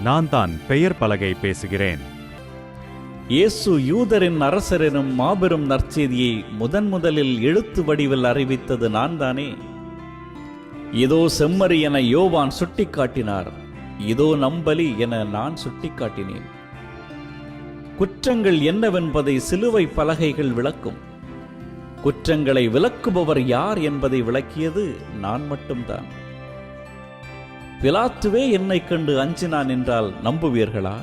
நான் தான் பெயர் பலகை பேசுகிறேன். இயேசு யூதரின் அரசர் எனும் மாபெரும் நற்செய்தியை முதலில் எழுத்து வடிவில் அறிவித்தது நான் தானே. இதோ செம்மறி என யோவான் சுட்டிக்காட்டினார், இதோ நம்பலி என நான் சுட்டிக்காட்டினேன். குற்றங்கள் என்னவென்பதை சிலுவை பலகைகள் விளக்கும். குற்றங்களை விளக்குபவர் யார் என்பதை விளக்கியது நான் மட்டும்தான். பிலாத்துவே என்னை கண்டு அஞ்சினான் என்றால் நம்புவீர்களா?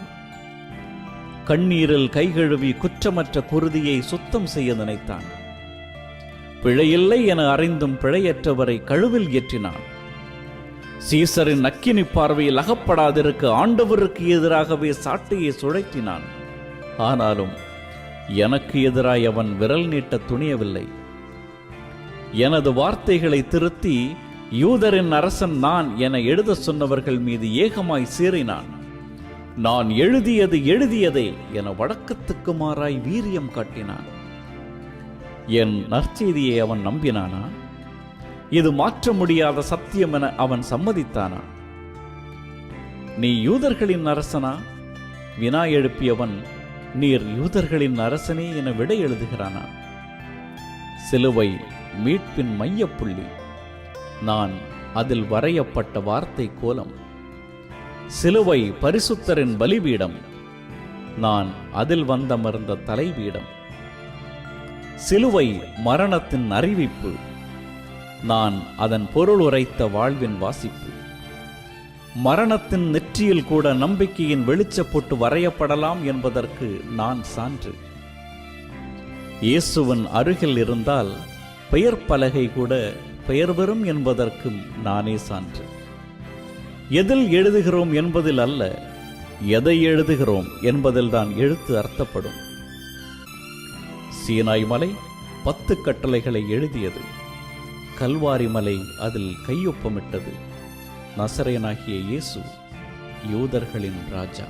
கண்ணீரில் கைகழுவி குற்றமற்ற குருதியை சுத்தம் செய்ய நினைத்தான். பிழையில்லை என அறிந்தும் பிழையற்றவரை கழுவில் ஏற்றினான். சீசரின் அக்கினி பார்வையில் அகப்படாதிருக்க ஆண்டவருக்கு எதிராகவே சாட்டையை சுழற்றினான். ஆனாலும் எனக்கு எதிராய் அவன் விரல் நீட்ட துணியவில்லை. எனது வார்த்தைகளை திருத்தி யூதரின் அரசன் நான் என எழுத சொன்னவர்கள் மீது ஏகமாய் சீறினான். நான் எழுதியதே என வழக்கத்துக்கு மாறாய் வீரியம் காட்டினான். என் நற்செய்தியை அவன் நம்பினானா? இது மாற்ற முடியாத சத்தியம் என அவன் சம்மதித்தானா? நீ யூதர்களின் அரசனா? வினா எழுப்பியவன் நீர் யூதர்களின் அரசனே என விடை எழுதுகிறானா? சிலுவை மீட்பின் மையப்புள்ளி. நான் அதில் வரையப்பட்ட வார்த்தை கோலம். சிலுவை பரிசுத்தரின் பலிபீடம். நான் அதில் வந்தமர்ந்த தலைபீடம். சிலுவை மரணத்தின் அறிவிப்பு. நான் அதன் பொருள் உரைத்த வாழ்வின் வாசிப்பு. மரணத்தின் நெற்றியில் கூட நம்பிக்கையின் வெளிச்சப்பொட்டு வரையப்படலாம் என்பதற்கு நான் சான்று. இயேசுவின் அருகில் இருந்தால் பெயர் பலகை கூட பெயர் பெறும் என்பதற்கும் நானே சான்று. எதில் எழுதுகிறோம் என்பதில் அல்ல, எதை எழுதுகிறோம் என்பதில் தான் எழுத்து அர்த்தப்படும். சீனாய் மலை 10 கட்டளைகளை எழுதியது. கல்வாரி மலை அதில் கையொப்பமிட்டது. நசரேயனாகிய இயேசு யூதர்களின் ராஜா.